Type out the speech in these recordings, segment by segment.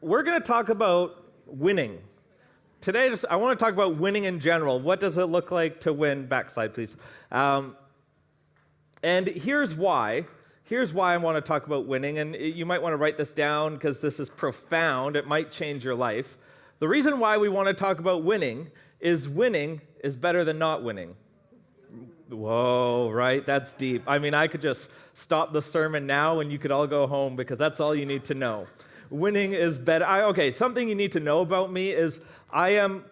we're going to talk about winning. Today, I want to talk about winning in general. What does it look like to win? Backslide, please. And here's why. Here's why I want to talk about winning. And you might want to write this down because this is profound. It might change your life. The reason why we want to talk about winning is better than not winning. Whoa, right? That's deep. I mean, I could just stop the sermon now and you could all go home because that's all you need to know. Winning is better. Okay, something you need to know about me is I am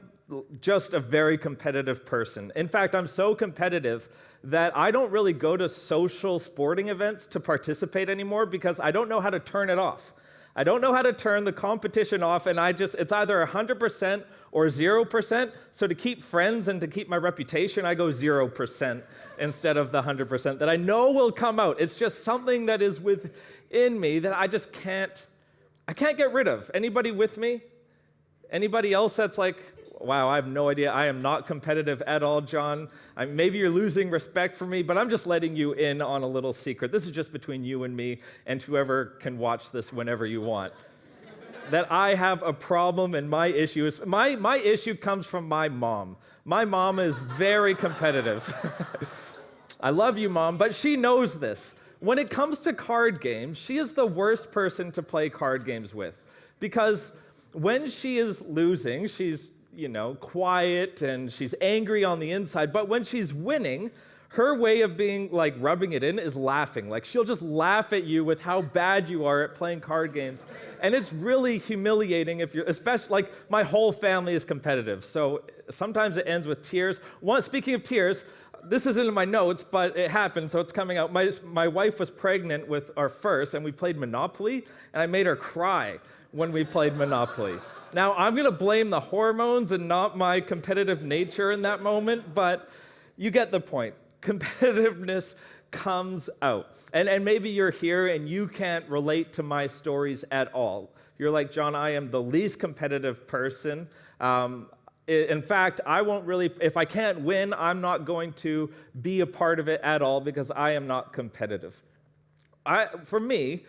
just a very competitive person. In fact, I'm so competitive that I don't really go to social sporting events to participate anymore because I don't know how to turn it off. I don't know how to turn the competition off, and it's either 100% or 0%. So to keep friends and to keep my reputation, I go 0% instead of the 100% that I know will come out. It's just something that is within me that I just can't get rid of. Anybody with me? Anybody else that's like, wow, I have no idea. I am not competitive at all, John. Maybe you're losing respect for me, but I'm just letting you in on a little secret. This is just between you and me and whoever can watch this whenever you want. That I have a problem, and my issue comes from my mom. My mom is very competitive. I love you, Mom, but she knows this. When it comes to card games, she is the worst person to play card games with because when she is losing, she's quiet and she's angry on the inside. But when she's winning, her way of being like rubbing it in is laughing. Like she'll just laugh at you with how bad you are at playing card games. And it's really humiliating especially like my whole family is competitive. So sometimes it ends with tears. Speaking of tears, this isn't in my notes, but it happened, so it's coming out. My wife was pregnant with our first, and we played Monopoly, and I made her cry when we played Monopoly. Now, I'm going to blame the hormones and not my competitive nature in that moment, but you get the point. Competitiveness comes out. And maybe you're here and you can't relate to my stories at all. You're like, John, I am the least competitive person. In fact, I won't really, if I can't win, I'm not going to be a part of it at all because I am not competitive. For me,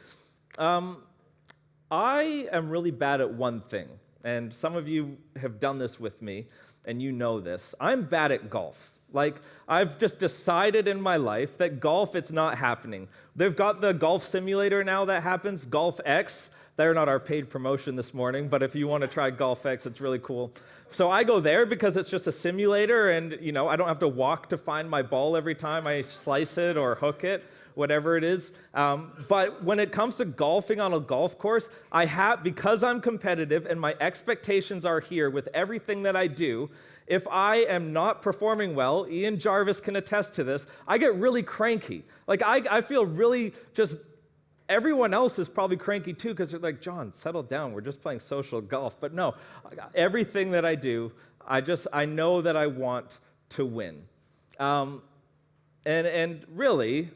I am really bad at one thing, and some of you have done this with me, and you know this. I'm bad at golf. Like, I've just decided in my life that golf, it's not happening. They've got the golf simulator now that happens, Golf X. They're not our paid promotion this morning, but if you want to try Golf X, it's really cool. So I go there because it's just a simulator, and I don't have to walk to find my ball every time I slice it or hook it, whatever it is. But when it comes to golfing on a golf course, because I'm competitive and my expectations are here with everything that I do, if I am not performing well, Ian Jarvis can attest to this, I get really cranky. Like I feel really just. Everyone else is probably cranky too because they're like, John, settle down. We're just playing social golf. But no, everything that I do, I know that I want to win. And really,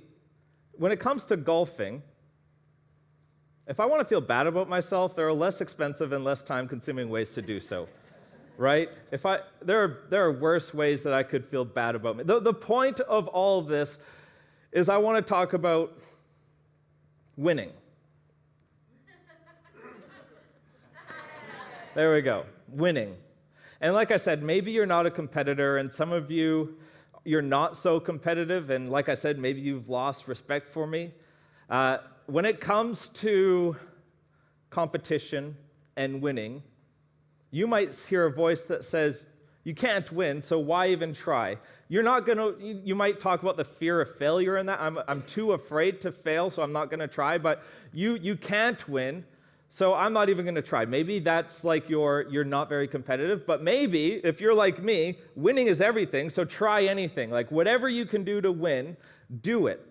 when it comes to golfing, if I want to feel bad about myself, there are less expensive and less time-consuming ways to do so, right? There are worse ways that I could feel bad about me. The point of all of this is I want to talk about winning. There we go. Winning. And like I said, maybe you're not a competitor, and some of you're not so competitive, and like I said, maybe you've lost respect for me. When it comes to competition and winning, you might hear a voice that says, you can't win, so why even try? You might talk about the fear of failure in that. I'm too afraid to fail, so I'm not going to try, but you can't win, so I'm not even going to try. Maybe that's like you're not very competitive, but maybe if you're like me, winning is everything, so try anything. Like whatever you can do to win, do it.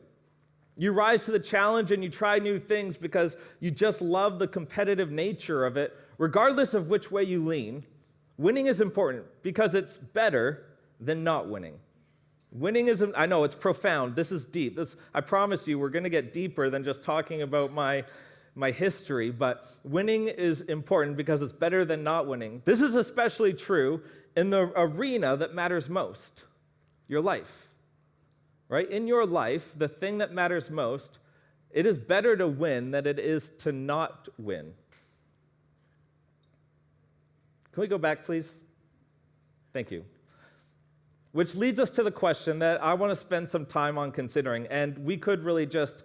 You rise to the challenge and you try new things because you just love the competitive nature of it, regardless of which way you lean. Winning is important because it's better than not winning. Winning is, I know, it's profound. This is deep. I promise you, we're going to get deeper than just talking about my history, but winning is important because it's better than not winning. This is especially true in the arena that matters most, your life. Right? In your life, the thing that matters most, it is better to win than it is to not win. Can we go back, please? Thank you. Which leads us to the question that I want to spend some time on considering, and we could just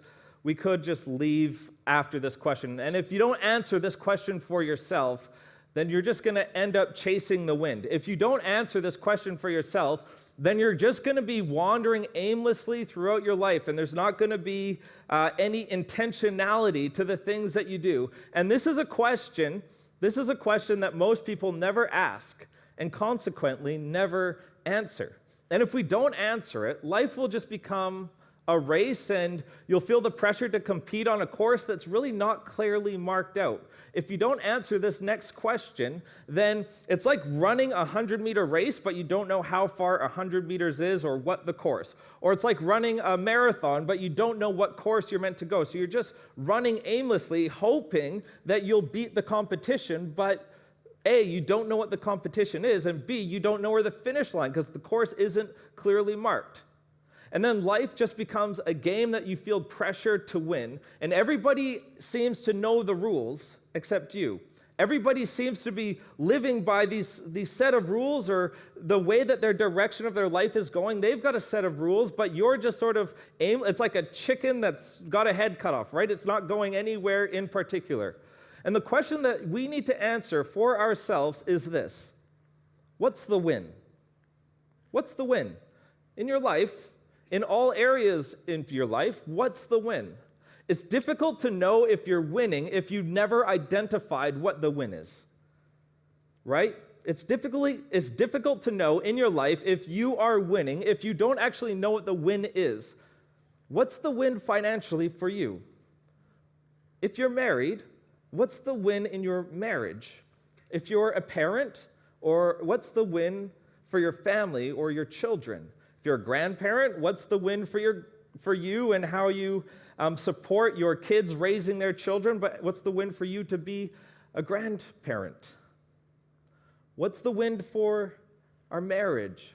leave after this question. And if you don't answer this question for yourself, then you're just going to end up chasing the wind. If you don't answer this question for yourself, then you're just going to be wandering aimlessly throughout your life, and there's not going to be any intentionality to the things that you do. And this is a question that most people never ask, and consequently never answer. And if we don't answer it, life will just become a race, and you'll feel the pressure to compete on a course that's really not clearly marked out. If you don't answer this next question, then it's like running a 100-meter race, but you don't know how far 100 meters is or what the course. Or it's like running a marathon, but you don't know what course you're meant to go. So you're just running aimlessly, hoping that you'll beat the competition, but A, you don't know what the competition is, and B, you don't know where the finish line, because the course isn't clearly marked. And then life just becomes a game that you feel pressure to win, and everybody seems to know the rules except you. Everybody seems to be living by these set of rules, or the way that their direction of their life is going. They've got a set of rules, but you're just sort of it's like a chicken that's got a head cut off, right? It's not going anywhere in particular. And the question that we need to answer for ourselves is this: what's the win? What's the win? In your life, in all areas in your life, what's the win? It's difficult to know if you're winning if you never identified what the win is, right? It's difficult to know in your life if you are winning if you don't actually know what the win is. What's the win financially for you? If you're married, what's the win in your marriage? If you're a parent, or what's the win for your family or your children? If you're a grandparent, what's the win for you and how you support your kids raising their children? But what's the win for you to be a grandparent? What's the win for our marriage?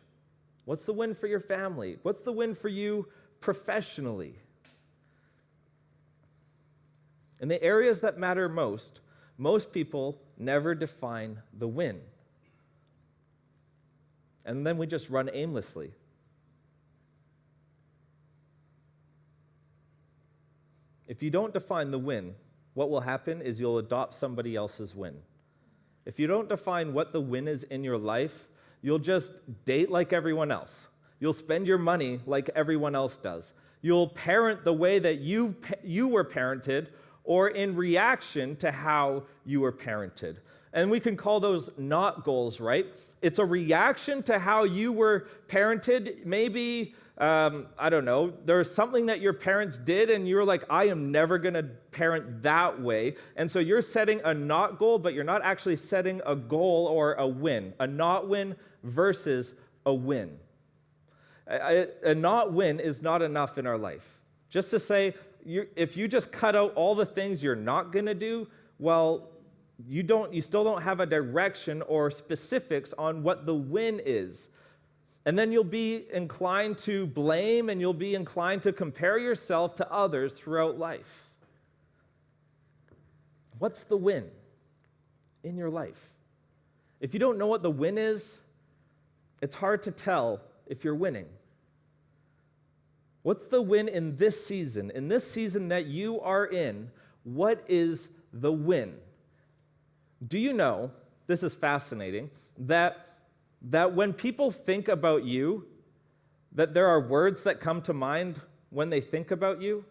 What's the win for your family? What's the win for you professionally? In the areas that matter most people never define the win. And then we just run aimlessly. If you don't define the win, what will happen is you'll adopt somebody else's win. If you don't define what the win is in your life, you'll just date like everyone else. You'll spend your money like everyone else does. You'll parent the way that you were parented, or in reaction to how you were parented. And we can call those not goals, right? It's a reaction to how you were parented. Maybe, I don't know, there's something that your parents did and you're like, I am never going to parent that way. And so you're setting a not goal, but you're not actually setting a goal or a win. A not win versus a win. A not win is not enough in our life. Just to say, if you just cut out all the things you're not going to do, well, you still don't have a direction or specifics on what the win is. And then you'll be inclined to blame, and you'll be inclined to compare yourself to others throughout life. What's the win in your life? If you don't know what the win is, it's hard to tell if you're winning. What's the win in this season? In this season that you are in, what is the win? Do you know, this is fascinating, that when people think about you, that there are words that come to mind when they think about you?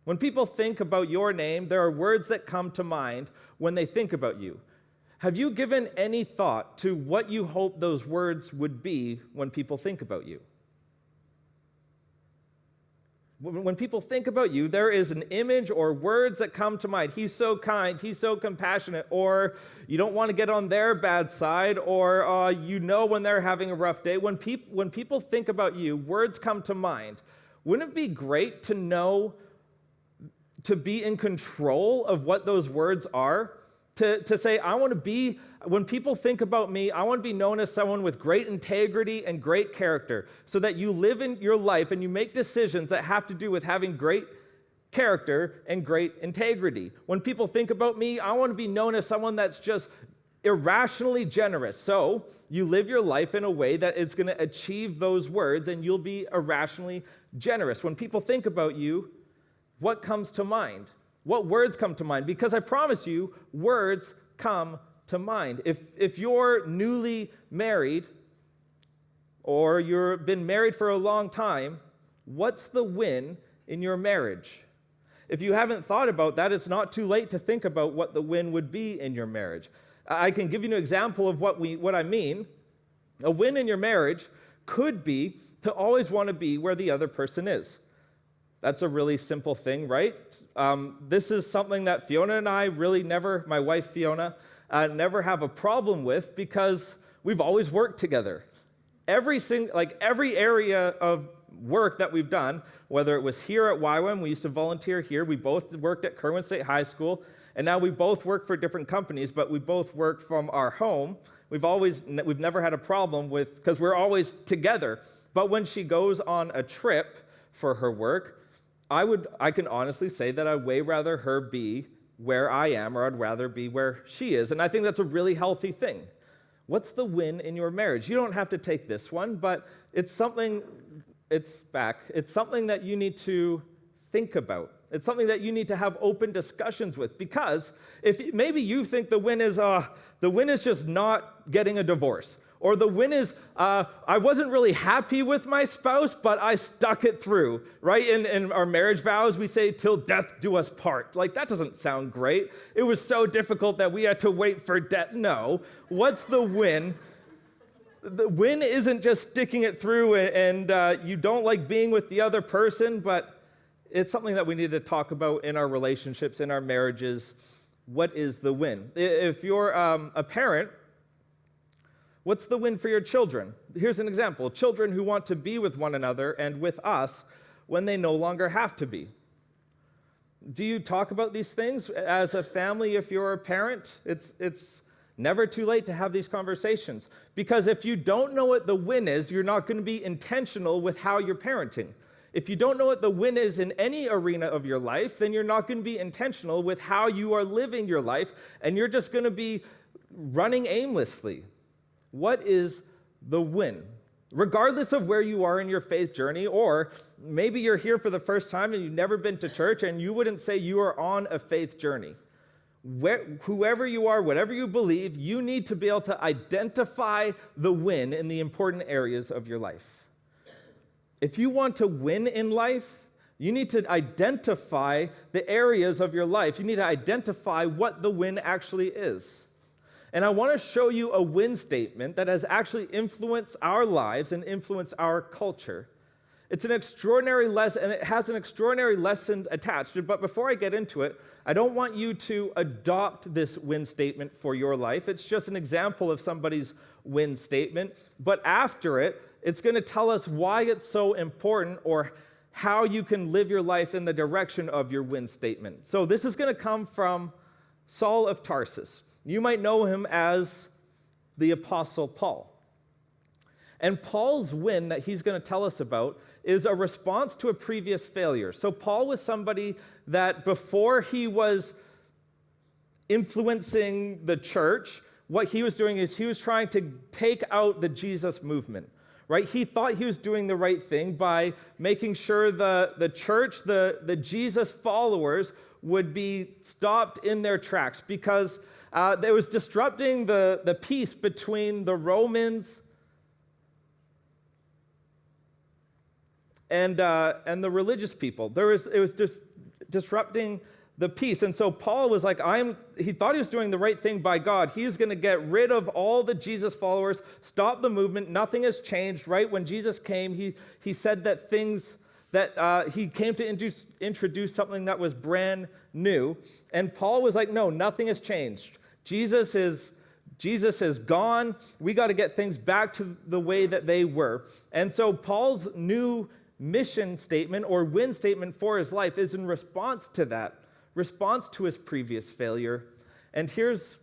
When people think about your name, there are words that come to mind when they think about you. Have you given any thought to what you hope those words would be when people think about you? When people think about you, there is an image or words that come to mind. He's so kind, he's so compassionate, or you don't want to get on their bad side, or you know when they're having a rough day. When people think about you, words come to mind. Wouldn't it be great to know, to be in control of what those words are? To say, I want to be, when people think about me, I want to be known as someone with great integrity and great character, so that you live in your life and you make decisions that have to do with having great character and great integrity. When people think about me, I want to be known as someone that's just irrationally generous. So you live your life in a way that it's going to achieve those words, and you'll be irrationally generous. When people think about you, what comes to mind? What words come to mind? Because I promise you, words come to mind. If you're newly married or you've been married for a long time, what's the win in your marriage? If you haven't thought about that, it's not too late to think about what the win would be in your marriage. I can give you an example of what I mean. A win in your marriage could be to always want to be where the other person is. That's a really simple thing, right? This is something that Fiona and I really never, my wife Fiona, never have a problem with because we've always worked together. Every area of work that we've done, whether it was here at YWAM, we used to volunteer here, we both worked at Kerwin State High School, and now we both work for different companies, but we both work from our home. We've never had a problem with, because we're always together. But when she goes on a trip for her work, I can honestly say that I'd way rather her be where I am, or I'd rather be where she is. And I think that's a really healthy thing. What's the win in your marriage? You don't have to take this one, but it's something that you need to think about. It's something that you need to have open discussions with, because if maybe you think the win is just not getting a divorce, or the win is I wasn't really happy with my spouse, but I stuck it through, right? In our marriage vows, we say, till death do us part. Like, that doesn't sound great. It was so difficult that we had to wait for death. No. What's the win? The win isn't just sticking it through and you don't like being with the other person, but it's something that we need to talk about in our relationships, in our marriages. What is the win? If you're a parent, what's the win for your children? Here's an example. Children who want to be with one another and with us when they no longer have to be. Do you talk about these things as a family if you're a parent? It's never too late to have these conversations. Because if you don't know what the win is, you're not going to be intentional with how you're parenting. If you don't know what the win is in any arena of your life, then you're not going to be intentional with how you are living your life, and you're just going to be running aimlessly. What is the win? Regardless of where you are in your faith journey, or maybe you're here for the first time and you've never been to church, and you wouldn't say you are on a faith journey. Whoever you are, whatever you believe, you need to be able to identify the win in the important areas of your life. If you want to win in life, you need to identify the areas of your life. You need to identify what the win actually is. And I want to show you a win statement that has actually influenced our lives and influenced our culture. It's an extraordinary lesson, and it has an extraordinary lesson attached to it. But before I get into it, I don't want you to adopt this win statement for your life. It's just an example of somebody's win statement. But after it, it's going to tell us why it's so important, or how you can live your life in the direction of your win statement. So this is going to come from Saul of Tarsus. You might know him as the Apostle Paul. And Paul's win that he's going to tell us about is a response to a previous failure. So Paul was somebody that before he was influencing the church, what he was doing is he was trying to take out the Jesus movement. Right? He thought he was doing the right thing by making sure the church, the Jesus followers, would be stopped in their tracks, because it was disrupting the peace between the Romans and the religious people. It was just disrupting the peace. And so Paul was like, he thought he was doing the right thing by God. He was going to get rid of all the Jesus followers, stop the movement. Nothing has changed, right? When Jesus came, he said that he came to introduce something that was brand new. And Paul was like, no, nothing has changed. Jesus is gone. We got to get things back to the way that they were. And so Paul's new mission statement or win statement for his life is in response to that. Response to his previous failure. And here's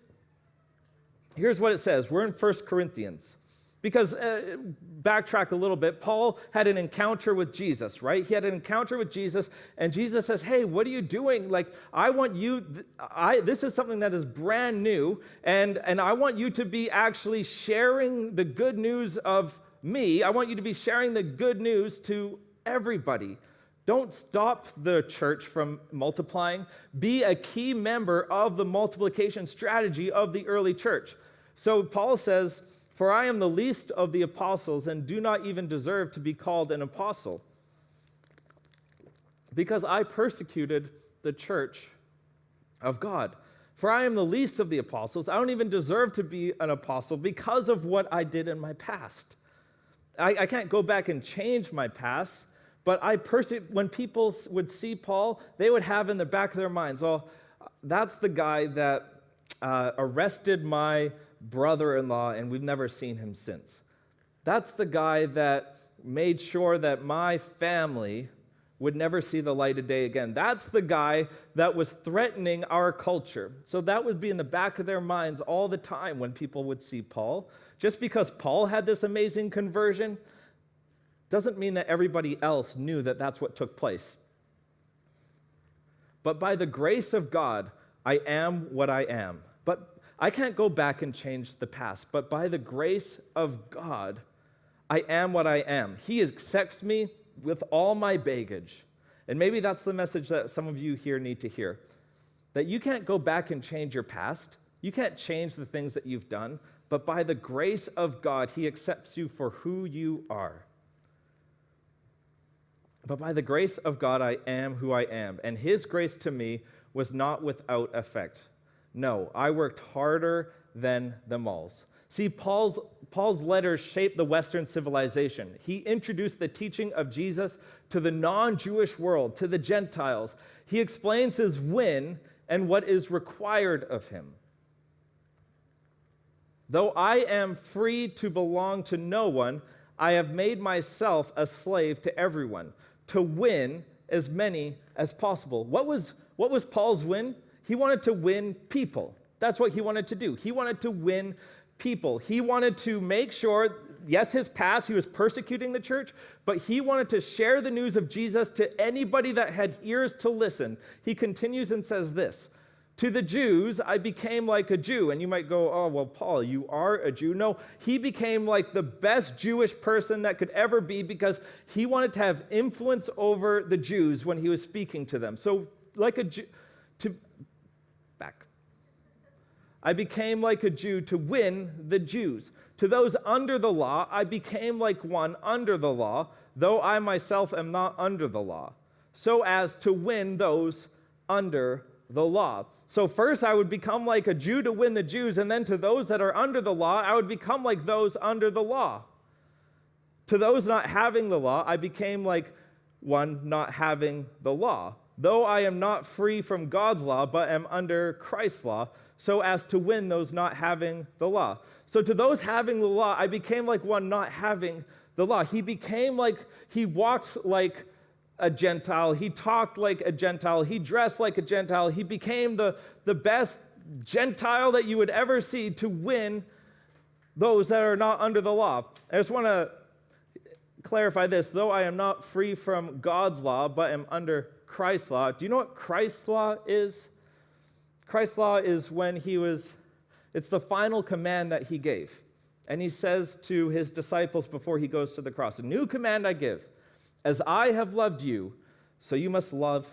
what it says. We're in 1 Corinthians. Because, backtrack a little bit, Paul had an encounter with Jesus, right? He had an encounter with Jesus, and Jesus says, hey, what are you doing? Like, I want you, this is something that is brand new, and I want you to be actually sharing the good news of me. I want you to be sharing the good news to everybody. Don't stop the church from multiplying. Be a key member of the multiplication strategy of the early church. So Paul says, for I am the least of the apostles and do not even deserve to be called an apostle, because I persecuted the church of God. For I am the least of the apostles. I don't even deserve to be an apostle because of what I did in my past. I can't go back and change my past, but when people would see Paul, they would have in the back of their minds, oh, that's the guy that arrested my brother-in-law, and we've never seen him since. That's the guy that made sure that my family would never see the light of day again. That's the guy that was threatening our culture. So that would be in the back of their minds all the time when people would see Paul. Just because Paul had this amazing conversion doesn't mean that everybody else knew that that's what took place. But by the grace of God, I am what I am. But I can't go back and change the past, but by the grace of God, I am what I am. He accepts me with all my baggage. And maybe that's the message that some of you here need to hear, that you can't go back and change your past. You can't change the things that you've done, but by the grace of God, he accepts you for who you are. But by the grace of God, I am who I am, and his grace to me was not without effect. No, I worked harder than them all. See, Paul's letters shaped the Western civilization. He introduced the teaching of Jesus to the non-Jewish world, to the Gentiles. He explains his win and what is required of him. Though I am free to belong to no one, I have made myself a slave to everyone, to win as many as possible. What was Paul's win? He wanted to win people. That's what he wanted to do. He wanted to win people. He wanted to make sure, yes, his past, he was persecuting the church, but he wanted to share the news of Jesus to anybody that had ears to listen. He continues and says this, to the Jews, I became like a Jew. And you might go, oh, well, Paul, you are a Jew. No, he became like the best Jewish person that could ever be because he wanted to have influence over the Jews when he was speaking to them. So like a Jew, I became like a Jew to win the Jews. To those under the law, I became like one under the law, though I myself am not under the law, so as to win those under the law. So first I would become like a Jew to win the Jews, and then to those that are under the law, I would become like those under the law. To those not having the law, I became like one not having the law, though I am not free from God's law, but am under Christ's law, so as to win those not having the law. So to those having the law, I became like one not having the law. He walked like a Gentile. He talked like a Gentile. He dressed like a Gentile. He became the best Gentile that you would ever see to win those that are not under the law. I just want to clarify this. Though I am not free from God's law, but am under Christ's law. Do you know what Christ's law is? Christ's law is it's the final command that he gave. And he says to his disciples before he goes to the cross, a new command I give, as I have loved you, so you must love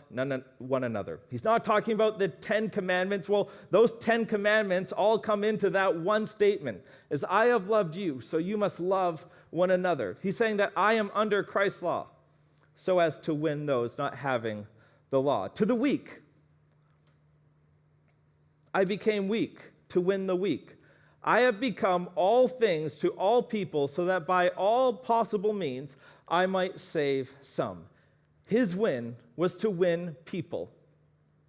one another. He's not talking about the 10 commandments. Well, those 10 commandments all come into that one statement. As I have loved you, so you must love one another. He's saying that I am under Christ's law, so as to win those not having the law. To the weak, I became weak to win the weak. I have become all things to all people so that by all possible means I might save some. His win was to win people.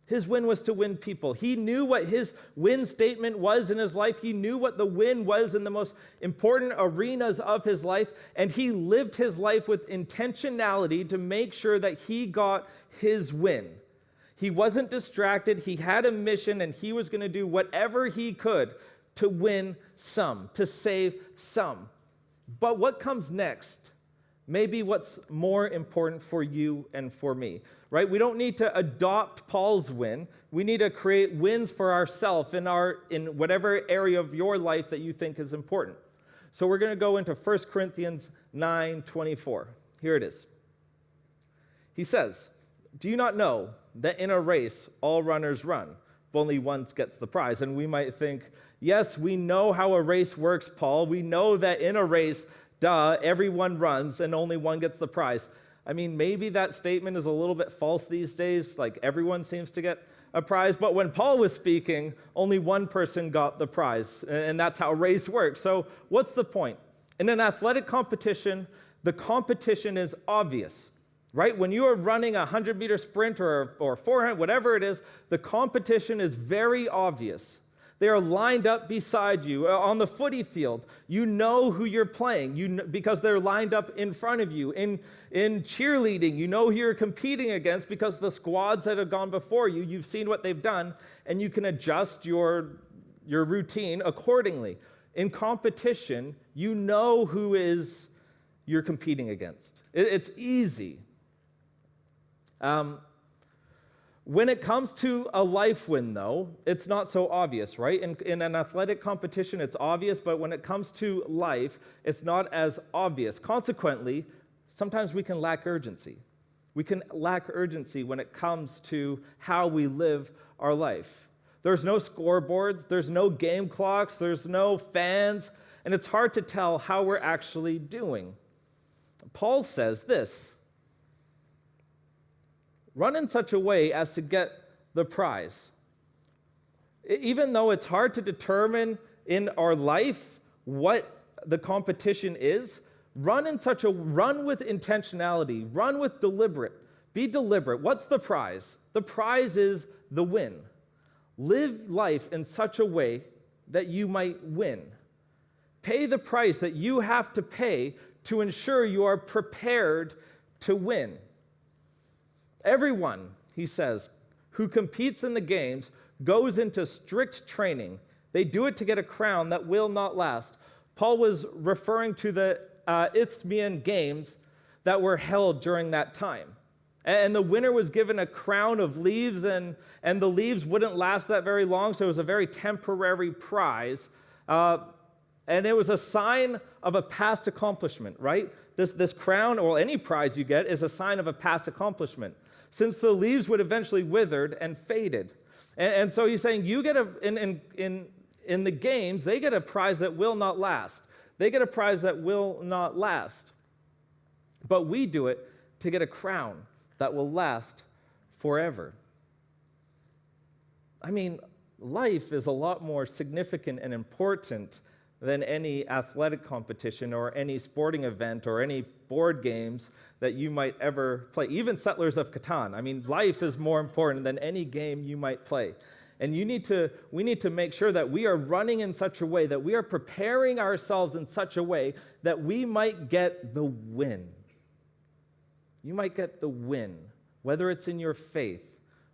His win was to win people. He knew what his win statement was in his life. He knew what the win was in the most important arenas of his life, and he lived his life with intentionality to make sure that he got his win. He wasn't distracted. He had a mission, and he was going to do whatever he could to win some, to save some. But what comes next may be what's more important for you and for me, right? We don't need to adopt Paul's win. We need to create wins for ourselves in whatever area of your life that you think is important. So we're going to go into 1 Corinthians 9:24. Here it is. He says, "Do you not know that in a race all runners run, but only one gets the prize?" And we might think, yes, we know how a race works, Paul. We know that in a race, everyone runs and only one gets the prize. I mean, maybe that statement is a little bit false these days, like everyone seems to get a prize. But when Paul was speaking, only one person got the prize, and that's how a race works. So what's the point? In an athletic competition, the competition is obvious, right? When you are running a 100-meter sprint or 400, whatever it is, the competition is very obvious. They are lined up beside you. On the footy field, you know who you're playing because they're lined up in front of you. In cheerleading, you know who you're competing against because the squads that have gone before you, you've seen what they've done, and you can adjust your routine accordingly. In competition, you know who you're competing against. It's easy. When it comes to a life win, though, it's not so obvious, right? In an athletic competition, it's obvious, but when it comes to life, it's not as obvious. Consequently, sometimes we can lack urgency. We can lack urgency when it comes to how we live our life. There's no scoreboards, there's no game clocks, there's no fans, and it's hard to tell how we're actually doing. Paul says this: run in such a way as to get the prize. Even though it's hard to determine in our life what the competition is, run with intentionality, run with be deliberate. What's the prize? The prize is the win. Live life in such a way that you might win. Pay the price that you have to pay to ensure you are prepared to win. Everyone, he says, who competes in the games goes into strict training. They do it to get a crown that will not last. Paul was referring to the Isthmian Games that were held during that time. And the winner was given a crown of leaves, and the leaves wouldn't last that very long, so it was a very temporary prize. And it was a sign of a past accomplishment, right? This crown, or any prize you get, is a sign of a past accomplishment, since the leaves would eventually withered and faded. And so he's saying, you get in the games, they get a prize that will not last. They get a prize that will not last. But we do it to get a crown that will last forever. I mean, life is a lot more significant and important than any athletic competition or any sporting event or any board games that you might ever play. Even Settlers of Catan. I mean, life is more important than any game you might play. And we need to make sure that we are running in such a way, that we are preparing ourselves in such a way that we might get the win. You might get the win, whether it's in your faith,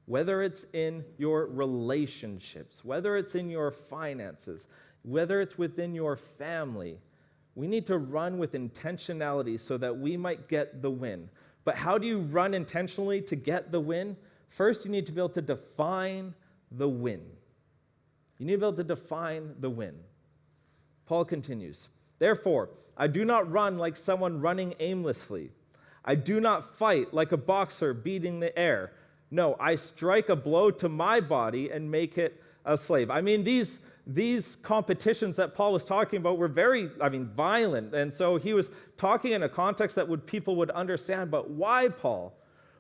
whether it's in your relationships, whether it's in your finances, whether it's within your family. We need to run with intentionality so that we might get the win. But how do you run intentionally to get the win? First, you need to be able to define the win. You need to be able to define the win. Paul continues, "Therefore, I do not run like someone running aimlessly. I do not fight like a boxer beating the air. No, I strike a blow to my body and make it a slave." I mean, these competitions that Paul was talking about were very, violent. And so he was talking in a context that people would understand. But why, Paul?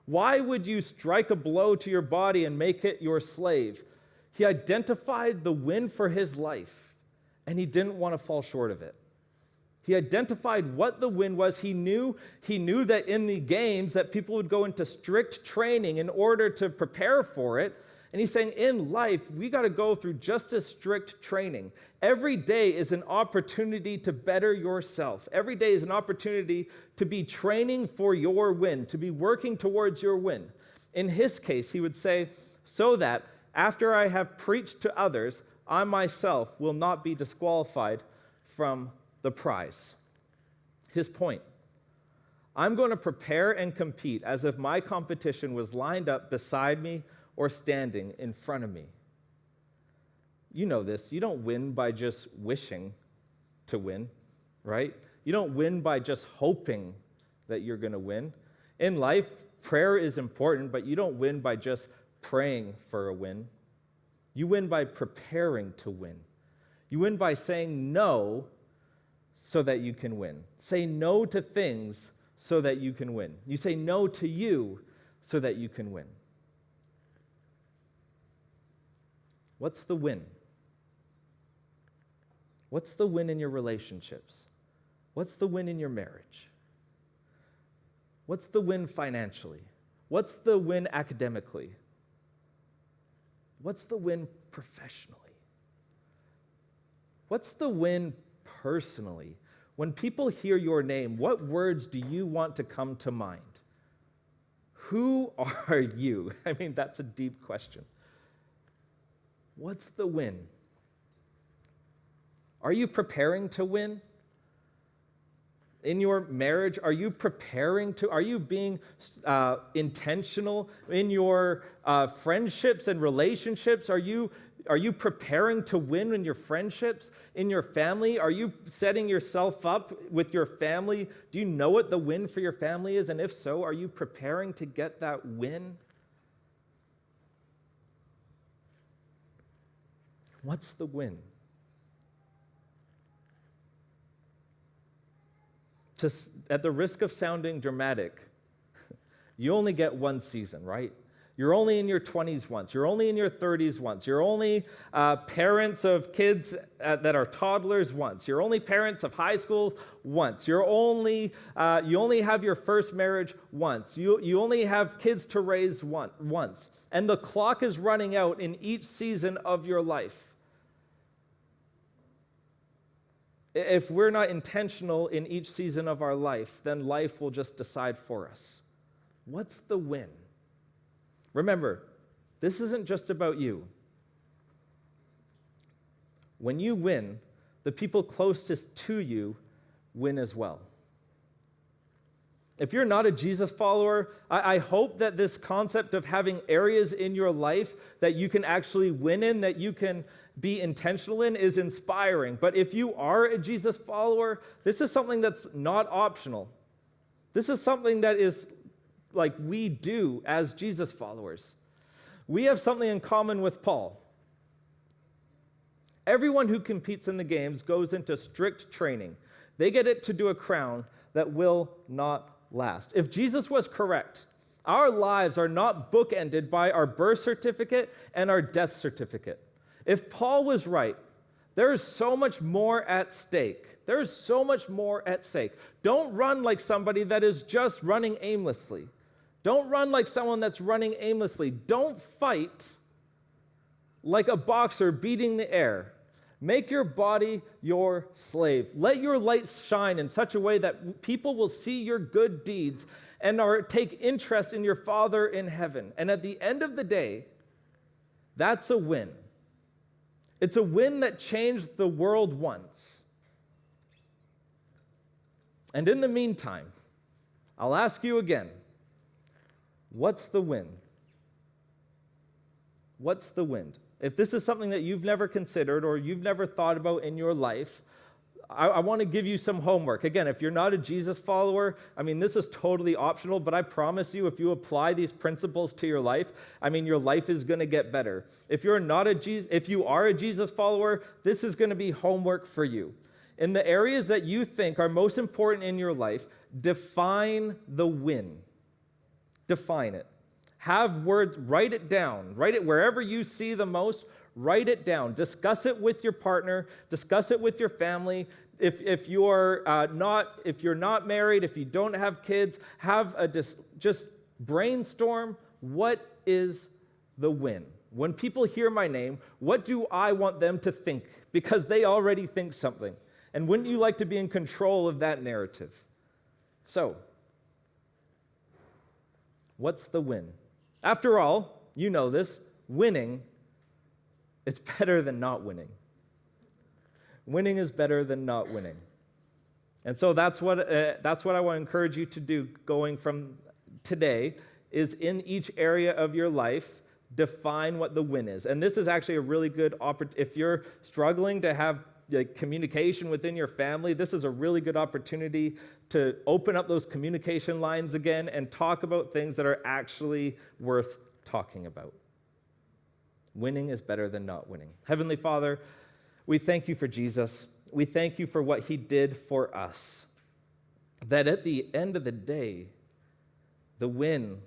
Why would you strike a blow to your body and make it your slave? He identified the win for his life, and he didn't want to fall short of it. He identified what the win was. He knew that in the games that people would go into strict training in order to prepare for it. And he's saying in life, we got to go through just as strict training. Every day is an opportunity to better yourself. Every day is an opportunity to be training for your win, to be working towards your win. In his case, he would say, so that after I have preached to others, I myself will not be disqualified from the prize. his point. I'm going to prepare and compete as if my competition was lined up beside me or standing in front of me. You know this. You don't win by just wishing to win, right? You don't win by just hoping that you're going to win. In life, prayer is important, but you don't win by just praying for a win. You win by preparing to win. You win by saying no so that you can win. Say no to things so that you can win. You say no to you so that you can win. What's the win? What's the win in your relationships? What's the win in your marriage? What's the win financially? What's the win academically? What's the win professionally? What's the win personally? When people hear your name, what words do you want to come to mind? Who are you? I mean, that's a deep question. What's the win? Are you preparing to win? In your marriage, are you being intentional in your friendships and relationships? Are you preparing to win in your friendships? In your family, are you setting yourself up with your family? Do you know what the win for your family is? And if so, are you preparing to get that win? What's the win? At the risk of sounding dramatic, you only get one season, right? You're only in your 20s once. You're only in your 30s once. You're only parents of kids that are toddlers once. You're only parents of high school once. You only have your first marriage once. You only have kids to raise once. And the clock is running out in each season of your life. If we're not intentional in each season of our life, then life will just decide for us. What's the win? Remember, this isn't just about you. When you win, the people closest to you win as well. If you're not a Jesus follower, I hope that this concept of having areas in your life that you can actually win in, that you can be intentional in, is inspiring. But if you are a Jesus follower, this is something that's not optional. This is something that is like we do as Jesus followers. We have something in common with Paul. Everyone who competes in the games goes into strict training. They get it to do a crown that will not last. If Jesus was correct, our lives are not bookended by our birth certificate and our death certificate. If Paul was right, there is so much more at stake. There is so much more at stake. Don't run like somebody that is just running aimlessly. Don't run like someone that's running aimlessly. Don't fight like a boxer beating the air. Make your body your slave. Let your light shine in such a way that people will see your good deeds and take interest in your Father in heaven. And at the end of the day, that's a win. It's a win that changed the world once. And in the meantime, I'll ask you again, what's the win? What's the win? If this is something that you've never considered or you've never thought about in your life, I want to give you some homework. Again, if you're not a Jesus follower, this is totally optional, but I promise you, if you apply these principles to your life, your life is going to get better. If you are a Jesus follower, this is going to be homework for you. In the areas that you think are most important in your life, define the win. Define it. Have words, write it down. Write it wherever you see the most. Write it down. Discuss it with your partner. Discuss it with your family. If you're not married, if you don't have kids, just brainstorm. What is the win? When people hear my name, what do I want them to think? Because they already think something. And wouldn't you like to be in control of that narrative? So, what's the win? After all, you know this, winning, it's better than not winning. Winning is better than not winning. And so that's what I want to encourage you to do going from today, is in each area of your life, define what the win is. And this is actually a really good opportunity. If you're struggling to have communication within your family, this is a really good opportunity to open up those communication lines again and talk about things that are actually worth talking about. Winning is better than not winning. Heavenly Father, we thank you for Jesus. We thank you for what he did for us. That at the end of the day, the win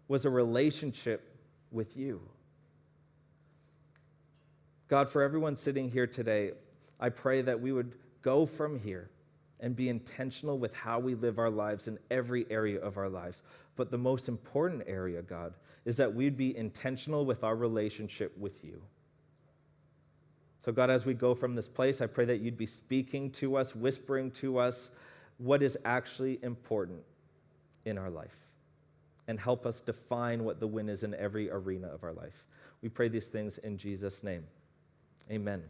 was a relationship with you. God, for everyone sitting here today, I pray that we would go from here and be intentional with how we live our lives in every area of our lives. But the most important area, God, is that we'd be intentional with our relationship with you. So God, as we go from this place, I pray that you'd be speaking to us, whispering to us what is actually important in our life, and help us define what the win is in every arena of our life. We pray these things in Jesus' name. Amen.